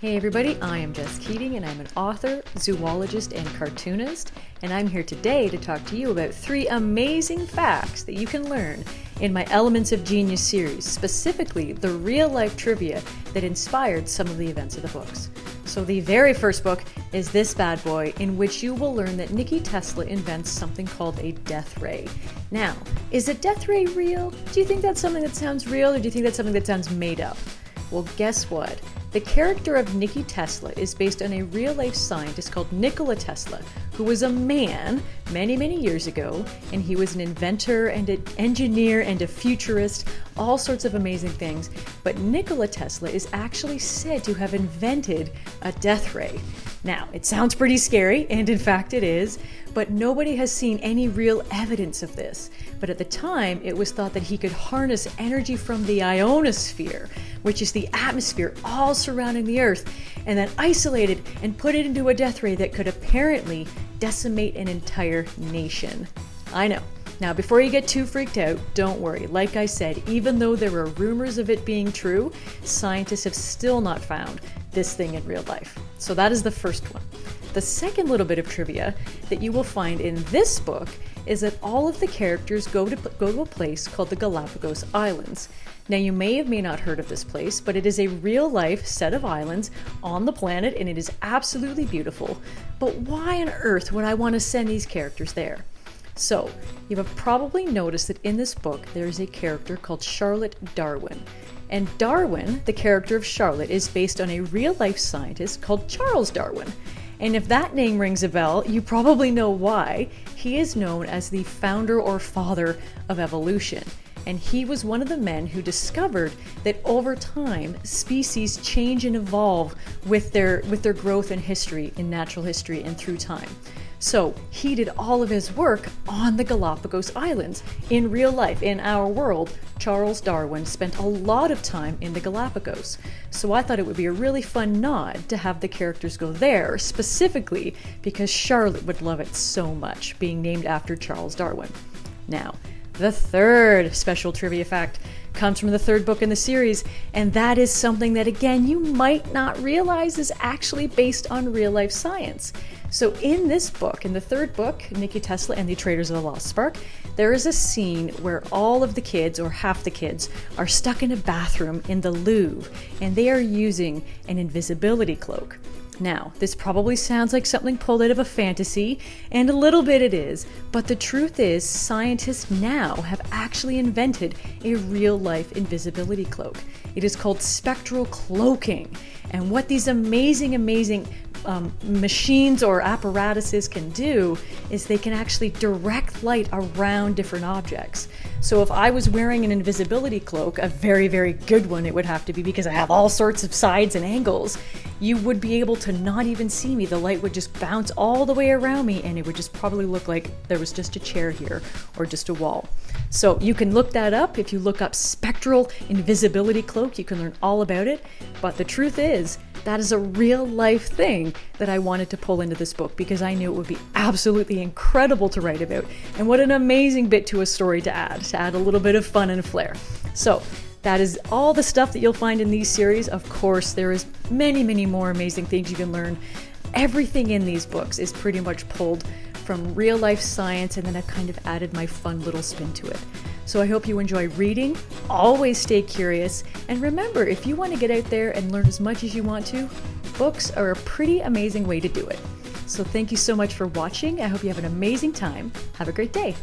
Hey everybody, I am Jess Keating and I'm an author, zoologist, and cartoonist, and I'm here today to talk to you about 3 amazing facts that you can learn in my Elements of Genius series, specifically the real-life trivia that inspired some of the events of the books. So the very first book is this bad boy, in which you will learn that Nikki Tesla invents something called a death ray. Now, is a death ray real? Do you think that's something that sounds real, or do you think that's something that sounds made up? Well, guess what? The character of Nikki Tesla is based on a real-life scientist called Nikola Tesla, who was a man many, many years ago, and he was an inventor and an engineer and a futurist, all sorts of amazing things. But Nikola Tesla is actually said to have invented a death ray. Now, it sounds pretty scary, and in fact it is, but nobody has seen any real evidence of this. But at the time, it was thought that he could harness energy from the ionosphere, which is the atmosphere all surrounding the Earth, and then isolate it and put it into a death ray that could apparently decimate an entire nation. I know. Now, before you get too freaked out, don't worry. Like I said, even though there are rumors of it being true, scientists have still not found this thing in real life. So that is the first one. The second little bit of trivia that you will find in this book is that all of the characters go to a place called the Galapagos Islands. Now, you may have not heard of this place, but it is a real-life set of islands on the planet, and it is absolutely beautiful. But why on earth would I want to send these characters there? So, you have probably noticed that in this book there is a character called Charlotte Darwin. And Darwin, the character of Charlotte, is based on a real-life scientist called Charles Darwin. And if that name rings a bell, you probably know why. He is known as the founder or father of evolution. And he was one of the men who discovered that over time, species change and evolve with their growth in history, in natural history, and through time. So he did all of his work on the Galapagos Islands. In real life, in our world, Charles Darwin spent a lot of time in the Galapagos. So I thought it would be a really fun nod to have the characters go there, specifically because Charlotte would love it so much, being named after Charles Darwin. Now, the third special trivia fact comes from the third book in the series, and that is something that, again, you might not realize is actually based on real-life science. So in this book, in the third book, Nikki Tesla and the Traders of the Lost Spark, there is a scene where all of the kids, or half the kids, are stuck in a bathroom in the Louvre, and they are using an invisibility cloak. Now, this probably sounds like something pulled out of a fantasy, and a little bit it is, but the truth is scientists now have actually invented a real-life invisibility cloak. It is called spectral cloaking, and what these amazing machines or apparatuses can do is they can actually direct light around different objects. So if I was wearing an invisibility cloak, a very, very good one it would have to be because I have all sorts of sides and angles, you would be able to not even see me. The light would just bounce all the way around me, and it would just probably look like there was just a chair here or just a wall. So you can look that up. If you look up spectral invisibility cloak, you can learn all about it. But the truth is, that is a real life thing that I wanted to pull into this book because I knew it would be absolutely incredible to write about. And what an amazing bit to a story to add a little bit of fun and flair. So that is all the stuff that you'll find in these series. Of course, there is many, many more amazing things you can learn. Everything in these books is pretty much pulled from real life science, and then I've kind of added my fun little spin to it. So I hope you enjoy reading. Always stay curious. And remember, if you want to get out there and learn as much as you want to, books are a pretty amazing way to do it. So thank you so much for watching. I hope you have an amazing time. Have a great day.